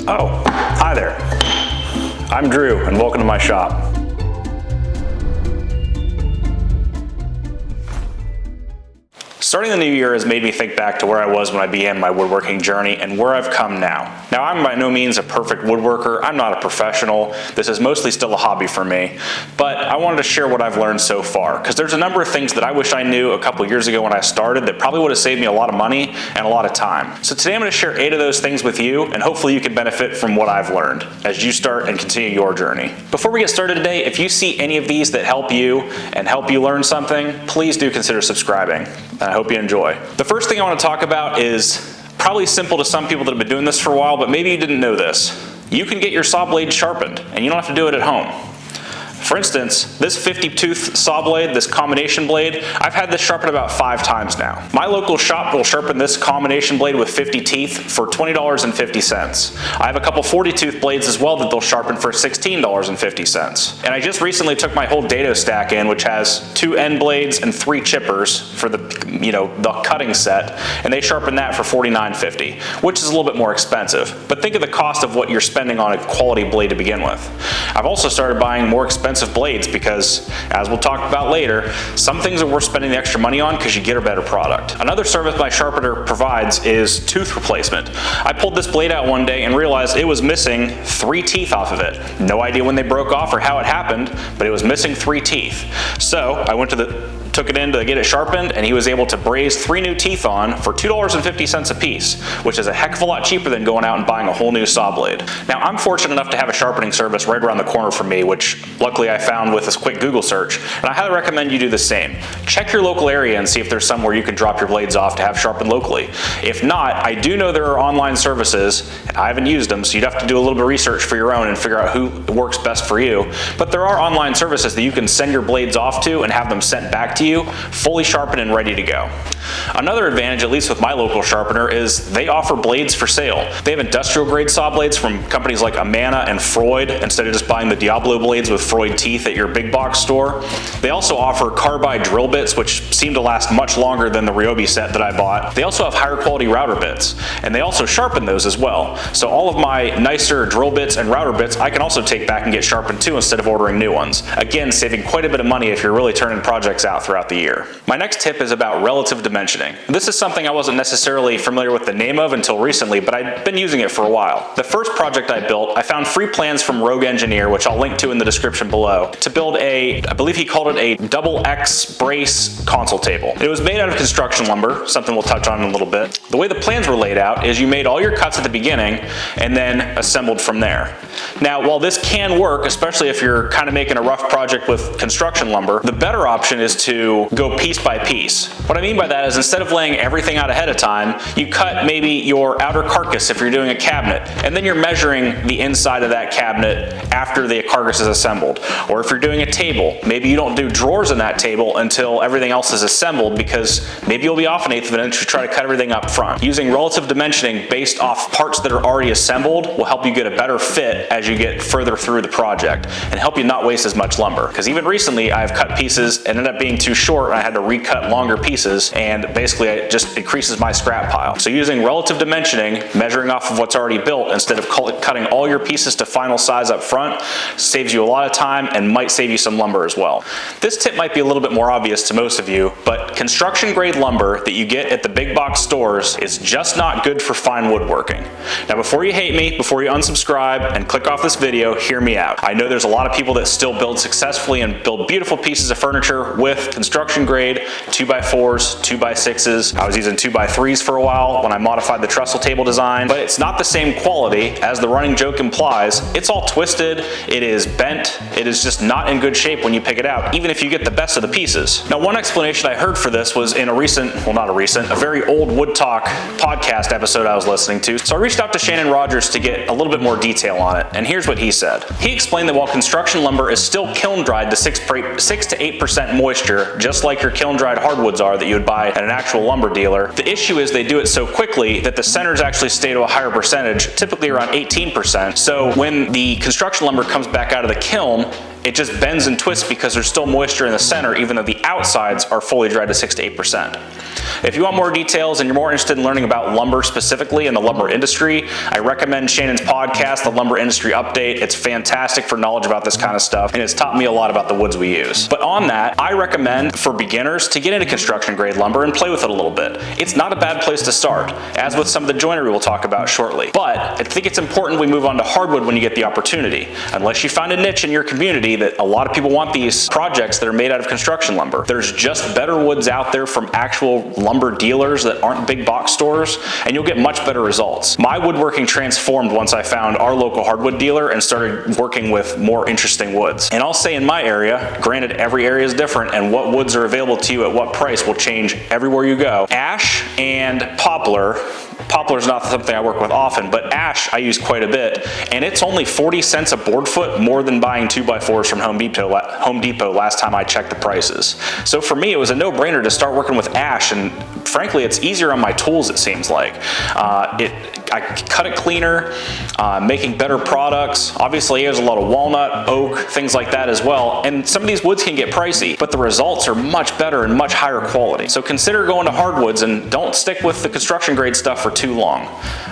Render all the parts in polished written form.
Oh, hi there. I'm Drew and welcome to my shop. Starting the new year has made me think back to where I was when I began my woodworking journey and where I've come now. Now, I'm by no means a perfect woodworker. I'm not a professional. This is mostly still a hobby for me, but I wanted to share what I've learned so far, because there's a number of things that I wish I knew a couple years ago when I started that probably would have saved me a lot of money and a lot of time. So today I'm going to share 8 of those things with you, and hopefully you can benefit from what I've learned as you start and continue your journey. Before we get started today, if you see any of these that help you and help you learn something, please do consider subscribing. I hope you enjoy. The first thing I want to talk about is probably simple to some people that have been doing this for a while, but maybe you didn't know this. You can get your saw blade sharpened, and you don't have to do it at home. For instance, this 50-tooth saw blade, this combination blade, I've had this sharpened about 5 times now. My local shop will sharpen this combination blade with 50 teeth for $20.50. I have a couple 40-tooth blades as well that they'll sharpen for $16.50. And I just recently took my whole dado stack in, which has 2 end blades and 3 chippers for the cutting set, and they sharpen that for $49.50, which is a little bit more expensive. But think of the cost of what you're spending on a quality blade to begin with. I've also started buying more expensive blades because, as we'll talk about later, some things are worth spending the extra money on because you get a better product. Another service my sharpener provides is tooth replacement. I pulled this blade out one day and realized it was missing 3 teeth off of it. No idea when they broke off or how it happened, but it was missing 3 teeth. So I took it in to get it sharpened, and he was able to braze 3 new teeth on for $2.50 a piece, which is a heck of a lot cheaper than going out and buying a whole new saw blade. Now, I'm fortunate enough to have a sharpening service right around the corner from me, which luckily I found with this quick Google search, and I highly recommend you do the same. Check your local area and see if there's somewhere you can drop your blades off to have sharpened locally. If not, I do know there are online services, and I haven't used them, so you'd have to do a little bit of research for your own and figure out who works best for you. But there are online services that you can send your blades off to and have them sent back to you, fully sharpened and ready to go. Another advantage, at least with my local sharpener, is they offer blades for sale. They have industrial grade saw blades from companies like Amana and Freud, instead of just buying the Diablo blades with Freud teeth at your big box store. They also offer carbide drill bits, which seem to last much longer than the Ryobi set that I bought. They also have higher quality router bits, and they also sharpen those as well. So all of my nicer drill bits and router bits I can also take back and get sharpened too instead of ordering new ones. Again, saving quite a bit of money if you're really turning projects out throughout the year. My next tip is about relative dimensioning. This is something I wasn't necessarily familiar with the name of until recently, but I'd been using it for a while. The first project I built, I found free plans from Rogue Engineer, which I'll link to in the description below, to build I believe he called it a double X brace console table. It was made out of construction lumber, something we'll touch on in a little bit. The way the plans were laid out is you made all your cuts at the beginning and then assembled from there. Now, while this can work, especially if you're kind of making a rough project with construction lumber, the better option is to go piece by piece. What I mean by that is instead of laying everything out ahead of time, you cut maybe your outer carcass if you're doing a cabinet, and then you're measuring the inside of that cabinet after the carcass is assembled. Or if you're doing a table, maybe you don't do drawers in that table until everything else is assembled, because maybe you'll be off an 1/8 of an inch to try to cut everything up front. Using relative dimensioning based off parts that are already assembled will help you get a better fit as you get further through the project and help you not waste as much lumber. Because even recently I've cut pieces and ended up being too short and I had to recut longer pieces, and basically it just increases my scrap pile. So using relative dimensioning, measuring off of what's already built instead of cutting all your pieces to final size up front, saves you a lot of time and might save you some lumber as well. This tip might be a little bit more obvious to most of you, but construction grade lumber that you get at the big box stores is just not good for fine woodworking. Now, before you hate me, before you unsubscribe and click off this video, hear me out. I know there's a lot of people that still build successfully and build beautiful pieces of furniture with construction grade 2x4s, 2x6s. I was using 2x3s for a while when I modified the trestle table design, but it's not the same quality as the running joke implies. It's all twisted, it is bent, it is just not in good shape when you pick it out, even if you get the best of the pieces. Now, one explanation I heard for this was in a very old Wood Talk podcast episode I was listening to. So I reached out to Shannon Rogers to get a little bit more detail on it, and here's what he said. He explained that while construction lumber is still kiln dried to 6 to 8% moisture, just like your kiln dried hardwoods are that you would buy at an actual lumber dealer, the issue is they do it so quickly that the centers actually stay to a higher percentage, typically around 18%. So when the construction lumber comes back out of the kiln, it just bends and twists because there's still moisture in the center, even though the outsides are fully dried to 6 to 8%. If you want more details and you're more interested in learning about lumber specifically and the lumber industry, I recommend Shannon's podcast, The Lumber Industry Update. It's fantastic for knowledge about this kind of stuff, and it's taught me a lot about the woods we use. But on that, I recommend for beginners to get into construction grade lumber and play with it a little bit. It's not a bad place to start, as with some of the joinery we'll talk about shortly. But I think it's important we move on to hardwood when you get the opportunity. Unless you find a niche in your community that a lot of people want these projects that are made out of construction lumber. There's just better woods out there from actual lumber dealers that aren't big box stores, and you'll get much better results. My woodworking transformed once I found our local hardwood dealer and started working with more interesting woods. And I'll say in my area, granted every area is different and what woods are available to you at what price will change everywhere you go. Ash and poplar. Poplar's not something I work with often, but ash I use quite a bit, and it's only 40 cents a board foot more than buying 2x4s from Home Depot last time I checked the prices. So for me, it was a no-brainer to start working with ash, and frankly, it's easier on my tools, it seems like. I cut it cleaner, making better products. Obviously, there's a lot of walnut, oak, things like that as well, and some of these woods can get pricey, but the results are much better and much higher quality. So consider going to hardwoods and don't stick with the construction grade stuff for too long,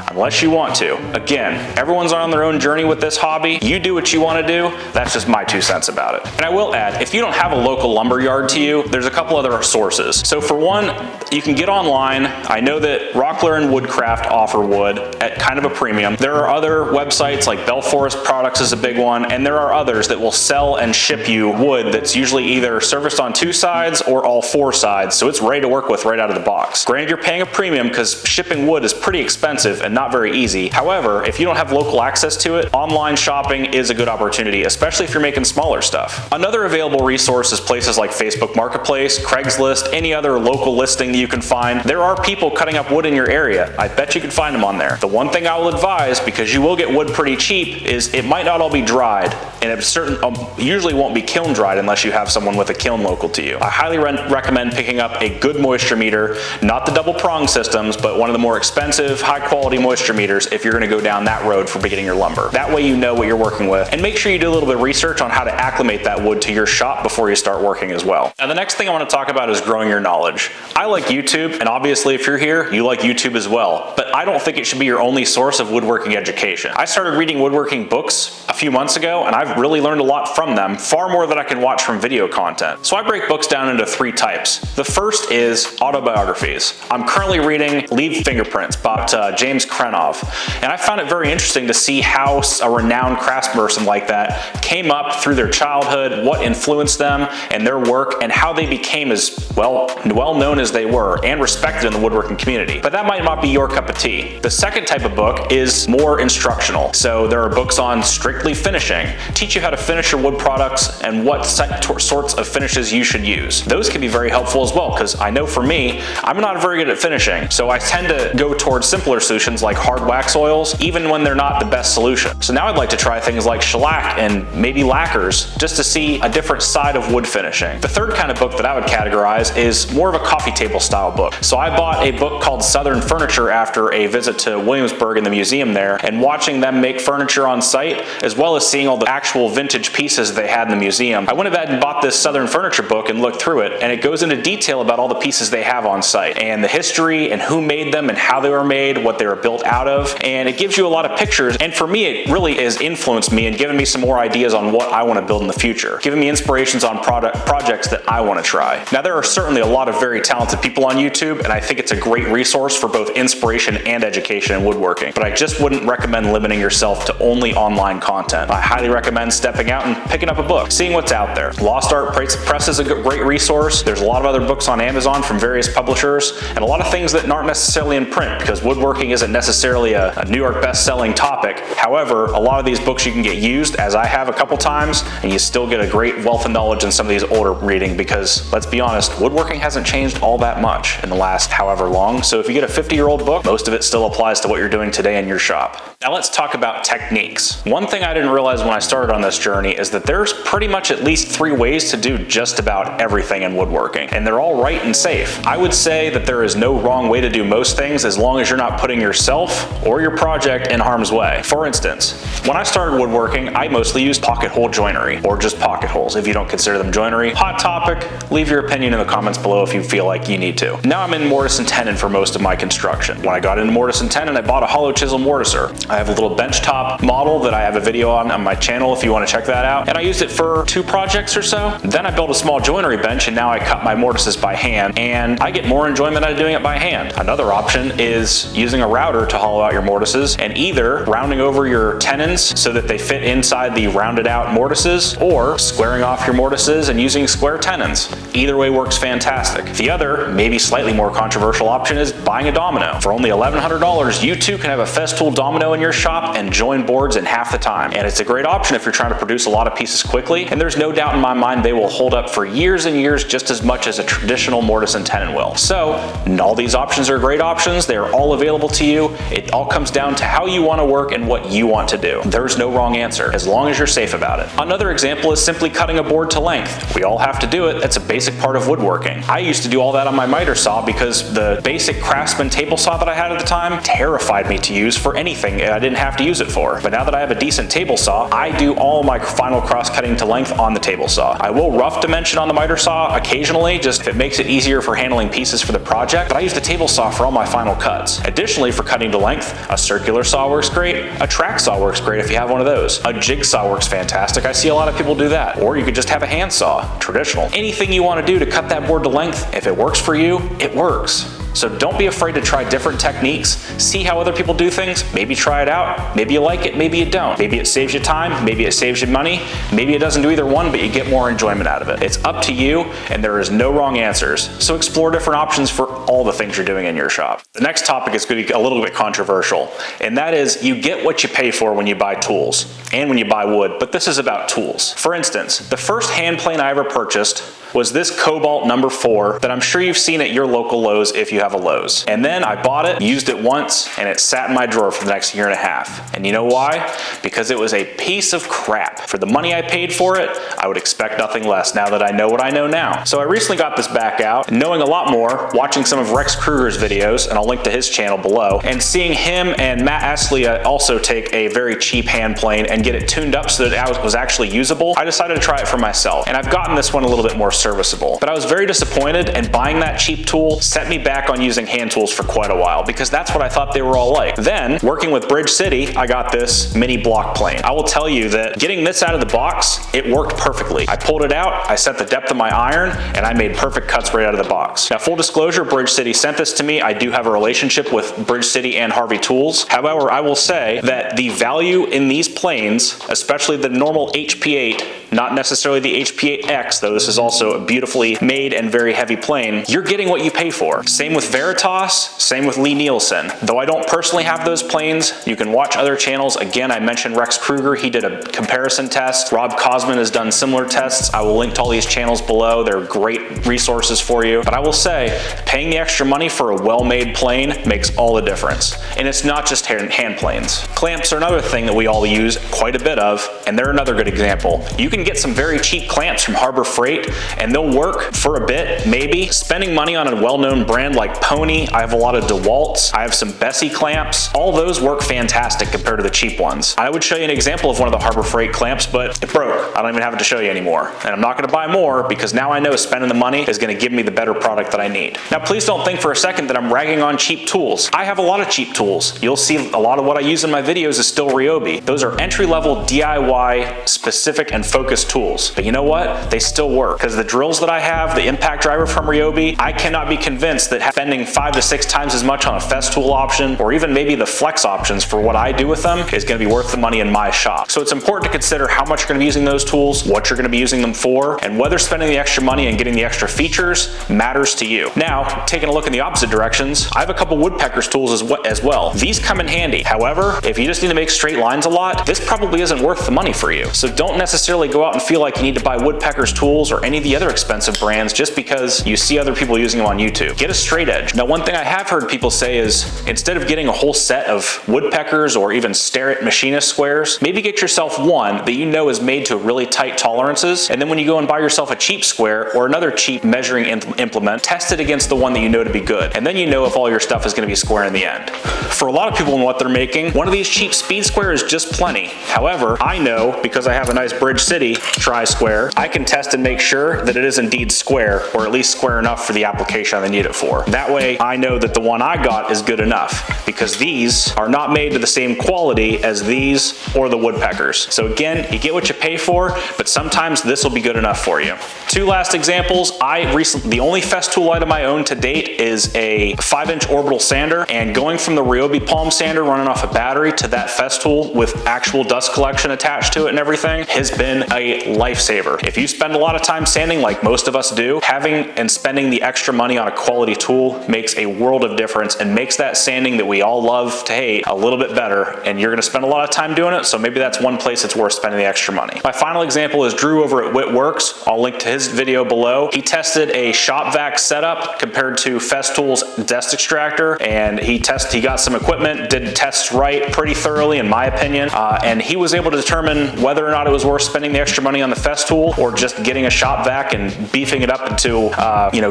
unless you want to. Again, everyone's on their own journey with this hobby. You do what you want to do. That's just my 2 cents about it. And I will add, if you don't have a local lumber yard to you, there's a couple other sources. So for one, you can get online. I know that Rockler and Woodcraft offer wood at kind of a premium. There are other websites like Bell Forest Products is a big one, and there are others that will sell and ship you wood that's usually either serviced on 2 sides or all 4 sides, so it's ready to work with right out of the box. Granted, you're paying a premium because shipping wood is pretty expensive and not very easy. However, if you don't have local access to it, online shopping is a good opportunity, especially if you're making smaller stuff. Another available resource is places like Facebook Marketplace, Craigslist, any other local listing that you can find. There are people cutting up wood in your area. I bet you can find them on there. The one thing I will advise, because you will get wood pretty cheap, is it might not all be dried, and it usually won't be kiln dried unless you have someone with a kiln local to you. I highly recommend picking up a good moisture meter, not the double prong systems, but one of the more expensive, high quality moisture meters if you're going to go down that road for beginning your lumber. That way you know what you're working with, and make sure you do a little bit of research on how to acclimate that wood to your shop before you start working as well. Now the next thing I want to talk about is growing your knowledge. I like YouTube, and obviously if you're here, you like YouTube as well, but I don't think it should be your only source of woodworking education. I started reading woodworking books a few months ago, and I've really learned a lot from them, far more than I can watch from video content. So I break books down into 3 types. The first is autobiographies. I'm currently reading Leave Fingerprints by James Krenov, and I found it very interesting to see how a renowned craftsperson like that came up through their childhood, what influenced them and their work, and how they became as well known as they were and respected in the woodworking community. But that might not be your cup of tea. The second type of book is more instructional. So there are books on strictly finishing, teach you how to finish your wood products and what sorts of finishes you should use. Those can be very helpful as well, because I know for me, I'm not very good at finishing, so I tend to go towards simpler solutions like hard wax oils, even when they're not the best solution. So now I'd like to try things like shellac and maybe lacquers, just to see a different side of wood finishing. The third kind of book that I would categorize is more of a coffee table style book. So I bought a book called Southern Furniture after a visit to Williamsburg in the museum there, and watching them make furniture on site, as well as seeing all the actual vintage pieces they had in the museum. I went ahead and bought this Southern Furniture book and looked through it, and it goes into detail about all the pieces they have on site, and the history, and who made them, and how they were made, what they were built out of, and it gives you a lot of pictures, and for me it really has influenced me and given me some more ideas on what I want to build in the future, giving me inspirations on projects that I want to try. Now there are certainly a lot of very talented people on YouTube, and I think it's a great resource for both inspiration and education in woodworking, but I just wouldn't recommend limiting yourself to only online content. I highly recommend stepping out and picking up a book, seeing what's out there. Lost Art Press is a great resource. There's a lot of other books on Amazon from various publishers, and a lot of things that aren't necessarily in print, because woodworking isn't necessarily a New York best-selling topic. However, a lot of these books you can get used, as I have a couple times, and you still get a great wealth of knowledge in some of these older reading, because let's be honest, woodworking hasn't changed all that much in the last however long. So if you get a 50-year-old book, most of it still applies to what you're doing today in your shop. Now let's talk about techniques. One thing I didn't realize when I started on this journey is that there's pretty much at least 3 ways to do just about everything in woodworking, and they're all right and safe. I would say that there is no wrong way to do most things as long as you're not putting yourself or your project in harm's way. For instance, When I started woodworking, I mostly used pocket hole joinery, or just pocket holes if you don't consider them joinery. Hot topic, leave your opinion in the comments below if you feel like you need to. Now I'm in mortise and tenon for most of my construction. When I got into mortise and tenon, I bought a hollow chisel mortiser. I have a little benchtop model that I have a video on my channel if you want to check that out, and I used it for 2 projects or so. Then I built a small joinery bench, and now I cut my mortises by hand, and I get more enjoyment out of doing it by hand. Another option is using a router to hollow out your mortises, and either rounding over your tenons so that they fit inside the rounded out mortises, or squaring off your mortises and using square tenons. Either way works fantastic. The other, maybe slightly more controversial option is buying a domino. For only $1,100, you too can have a Festool domino in your shop and join boards in half the time. And it's a great option if you're trying to produce a lot of pieces quickly, and there's no doubt in my mind they will hold up for years and years just as much as a traditional mortise and tenon will. So, all these options are great options. They are all available to you. It all comes down to how you want to work and what you want to do. There's no wrong answer, as long as you're safe about it. Another example is simply cutting a board to length. We all have to do it. That's a basic part of woodworking. I used to do all that on my miter saw because the basic Craftsman table saw that I had at the time terrified me to use for anything I didn't have to use it for. But now that I have a decent table saw, I do all my final cross cutting to length on the table saw. I will rough dimension on the miter saw occasionally, just if it makes it easier for handling pieces for the project, but I use the table saw for all my final cuts. Additionally, for cutting to length, a circular saw works great, a track saw works great if you have one of those. A jigsaw works fantastic. I see a lot of people do that. Or you could just have a handsaw, traditional. Anything you want to do to cut that board to length, if it works for you, it works. So don't be afraid to try different techniques, see how other people do things, maybe try it out, maybe you like it, maybe you don't. Maybe it saves you time, maybe it saves you money, maybe it doesn't do either one, but you get more enjoyment out of it. It's up to you, and there is no wrong answers. So explore different options for all the things you're doing in your shop. The next topic is going to be a little bit controversial, and that is you get what you pay for when you buy tools and when you buy wood, but this is about tools. For instance, the first hand plane I ever purchased was this Cobalt number 4 that I'm sure you've seen at your local Lowe's if you have a Lowe's. And then I bought it, used it once, and it sat in my drawer for the next 1.5 years. And you know why? Because it was a piece of crap. For the money I paid for it, I would expect nothing less now that I know what I know now. So I recently got this back out, knowing a lot more, watching some of Rex Krueger's videos, and I'll link to his channel below, and seeing him and Matt Estlea also take a very cheap hand plane and get it tuned up so that it was actually usable, I decided to try it for myself. And I've gotten this one a little bit more serviceable. But I was very disappointed, and buying that cheap tool set me back on using hand tools for quite a while because that's what I thought they were all like. Then, working with Bridge City, I got this mini block plane. I will tell you that getting this out of the box, it worked perfectly. I pulled it out, I set the depth of my iron, and I made perfect cuts right out of the box. Now, full disclosure, Bridge City sent this to me. I do have a relationship with Bridge City and Harvey Tools. However, I will say that the value in these planes, especially the normal HP8, not necessarily the HP8X, though this is also a beautifully made and very heavy plane, you're getting what you pay for. Same with Veritas, same with Lee Nielsen. Though I don't personally have those planes, you can watch other channels. Again, I mentioned Rex Krueger, he did a comparison test. Rob Cosman has done similar tests. I will link to all these channels below. They're great resources for you. But I will say, paying the extra money for a well-made plane makes all the difference. And it's not just hand planes. Clamps are another thing that we all use quite a bit of, and they're another good example. You can get some very cheap clamps from Harbor Freight, and they'll work for a bit, maybe. Spending money on a well-known brand like Pony, I have a lot of DeWalt's, I have some Bessie clamps. All those work fantastic compared to the cheap ones. I would show you an example of one of the Harbor Freight clamps, but it broke. I don't even have it to show you anymore. And I'm not gonna buy more because now I know spending the money is gonna give me the better product that I need. Now, please don't think for a second that I'm ragging on cheap tools. I have a lot of cheap tools. You'll see a lot of what I use in my videos is still Ryobi. Those are entry-level DIY specific and focused tools. But you know what? They still work because the drills that I have, the impact driver from Ryobi, I cannot be convinced that spending 5 to 6 times as much on a Festool option or even maybe the flex options for what I do with them is going to be worth the money in my shop. So it's important to consider how much you're going to be using those tools, what you're going to be using them for, and whether spending the extra money and getting the extra features matters to you. Now, taking a look in the opposite directions, I have a couple woodpeckers tools as well. These come in handy. However, if you just need to make straight lines a lot, this probably isn't worth the money money for you. So don't necessarily go out and feel like you need to buy woodpecker's tools or any of the other expensive brands just because you see other people using them on YouTube. Get a straight edge. Now, one thing I have heard people say is instead of getting a whole set of woodpeckers or even Starrett machinist squares, maybe get yourself one that you know is made to really tight tolerances, and then when you go and buy yourself a cheap square or another cheap measuring implement, test it against the one that you know to be good, and then you know if all your stuff is going to be square in the end. For a lot of people and what they're making, one of these cheap speed squares is just plenty. However, I know because I have a nice Bridge City tri-square, I can test and make sure that it is indeed square, or at least square enough for the application I need it for. That way I know that the one I got is good enough, because these are not made to the same quality as these or the woodpeckers. So again, you get what you pay for, but sometimes this will be good enough for you. Two last examples. The only Festool item I own to date is a 5-inch orbital sander, and going from the Ryobi palm sander running off a battery to that Festool with actual dust collection attached to it and everything has been a lifesaver. If you spend a lot of time sanding like most of us do, having and spending the extra money on a quality tool makes a world of difference and makes that sanding that we all love to hate a little bit better, and you're going to spend a lot of time doing it, so maybe that's one place it's worth spending the extra money. My final example is Drew over at Witt Works. I'll link to his video below. He tested a shop vac setup compared to Festool's dust extractor, and he got some equipment, did tests right pretty thoroughly in my opinion, and he was able to determine whether or not it was worth spending the extra money on the Festool or just getting a shop vac and beefing it up into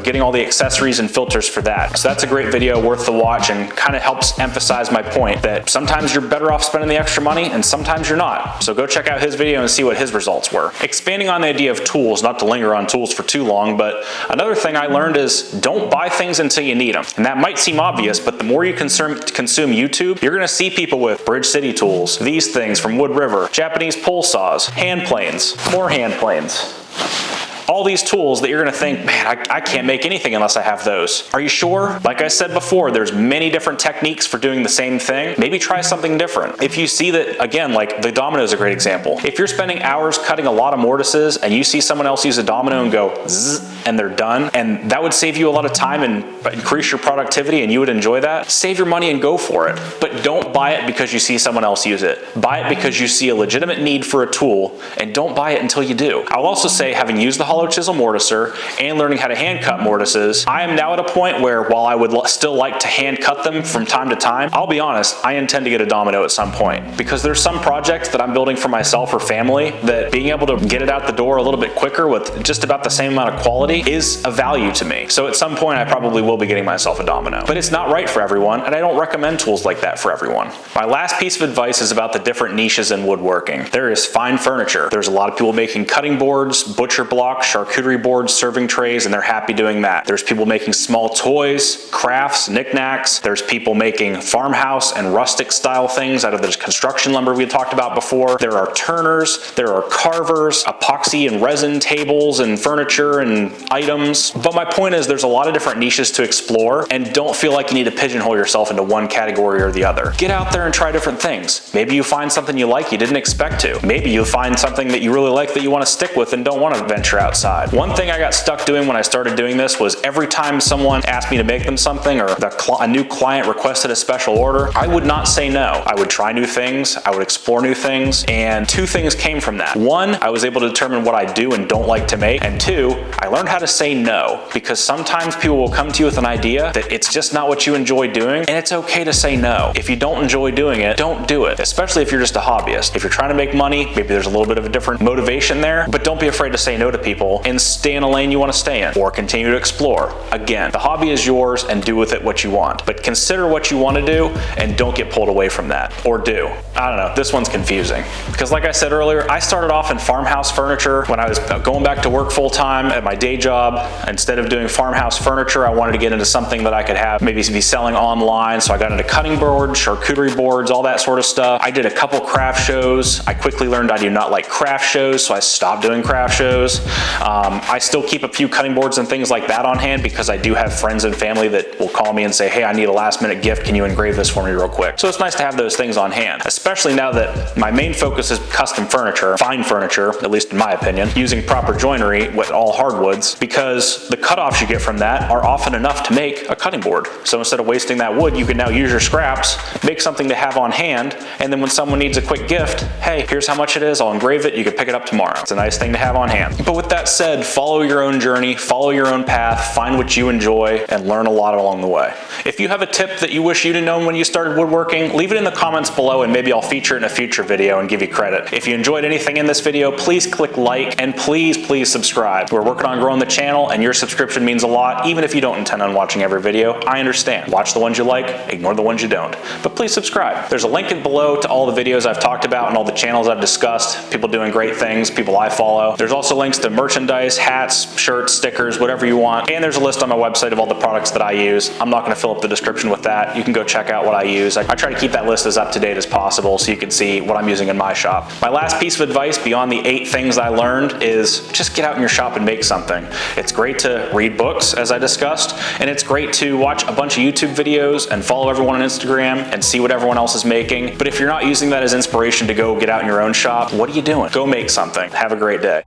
getting all the accessories and filters for that. So that's a great video, worth the watch, and kind of helps emphasize my point that sometimes you're better off spending the extra money and sometimes you're not. So go check out his video and see what his results were. Expanding on the idea of tools, not to linger on tools for too long, but another thing I learned is don't buy things until you need them. And that might seem obvious, but the more you consume YouTube, you're gonna see people with Bridge City tools, these things from Wood River, Japanese pole saws, hand planes, more hand planes. All these tools that you're gonna think, man, I can't make anything unless I have those. Are you sure? Like I said before, there's many different techniques for doing the same thing. Maybe try something different. If you see that, again, like the domino is a great example. If you're spending hours cutting a lot of mortises and you see someone else use a domino and go zzz, and they're done, and that would save you a lot of time and increase your productivity and you would enjoy that, save your money and go for it. But don't buy it because you see someone else use it. Buy it because you see a legitimate need for a tool, and don't buy it until you do. I'll also say, having used the hollow chisel mortiser and learning how to hand cut mortises, I am now at a point where while I would still like to hand cut them from time to time, I'll be honest, I intend to get a domino at some point, because there's some projects that I'm building for myself or family that being able to get it out the door a little bit quicker with just about the same amount of quality is a value to me. So at some point I probably will be getting myself a domino, but it's not right for everyone, and I don't recommend tools like that for everyone. My last piece of advice is about the different niches in woodworking. There is fine furniture. There's a lot of people making cutting boards, butcher blocks, charcuterie boards, serving trays, and they're happy doing that. There's people making small toys, crafts, knickknacks. There's people making farmhouse and rustic style things out of this construction lumber we talked about before. There are turners, there are carvers, epoxy and resin tables and furniture and items. But my point is, there's a lot of different niches to explore, and don't feel like you need to pigeonhole yourself into one category or the other. Get out there and try different things. Maybe you find something you like you didn't expect to. Maybe you find something that you really like that you want to stick with and don't want to venture outside. One thing I got stuck doing when I started doing this was every time someone asked me to make them something, or a new client requested a special order, I would not say no. I would try new things, I would explore new things, and two things came from that. One, I was able to determine what I do and don't like to make, and two, I learned how to say no, because sometimes people will come to you with an idea that it's just not what you enjoy doing, and it's okay to say no. If you don't enjoy doing it, don't do it, especially if you're just a hobbyist. If you're trying to make money, maybe there's a little bit of a different motivation there, but don't be afraid to say no to people and stay in a lane you want to stay in, or continue to explore. Again, the hobby is yours and do with it what you want, but consider what you want to do and don't get pulled away from that, or do. I don't know, this one's confusing, because like I said earlier, I started off in farmhouse furniture when I was going back to work full time at my day job. Instead of doing farmhouse furniture, I wanted to get into something that I could have maybe be selling online, so I got into cutting boards, charcuterie boards, all that sort of stuff. I did a couple craft shows. I quickly learned I do not like craft shows, so I stopped doing craft shows. I still keep a few cutting boards and things like that on hand because I do have friends and family that will call me and say, hey, I need a last minute gift, can you engrave this for me real quick? So it's nice to have those things on hand, especially now that my main focus is custom furniture, fine furniture, at least in my opinion, using proper joinery with all hardwoods. boards, because the cutoffs you get from that are often enough to make a cutting board. So instead of wasting that wood, you can now use your scraps, make something to have on hand, and then when someone needs a quick gift, hey, here's how much it is, I'll engrave it, you can pick it up tomorrow. It's a nice thing to have on hand. But with that said, follow your own journey, follow your own path, find what you enjoy, and learn a lot along the way. If you have a tip that you wish you'd have known when you started woodworking, leave it in the comments below and maybe I'll feature it in a future video and give you credit. If you enjoyed anything in this video, please click like and please subscribe. We're working on growing the channel and your subscription means a lot, even if you don't intend on watching every video. I understand. Watch the ones you like, ignore the ones you don't. But please subscribe. There's a link below to all the videos I've talked about and all the channels I've discussed, people doing great things, people I follow. There's also links to merchandise, hats, shirts, stickers, whatever you want. And there's a list on my website of all the products that I use. I'm not going to fill up the description with that. You can go check out what I use. I try to keep that list as up to date as possible so you can see what I'm using in my shop. My last piece of advice beyond the 8 things I learned is just get out in your shop and make something. It's great to read books, as I discussed, and it's great to watch a bunch of YouTube videos and follow everyone on Instagram and see what everyone else is making. But if you're not using that as inspiration to go get out in your own shop, what are you doing? Go make something. Have a great day.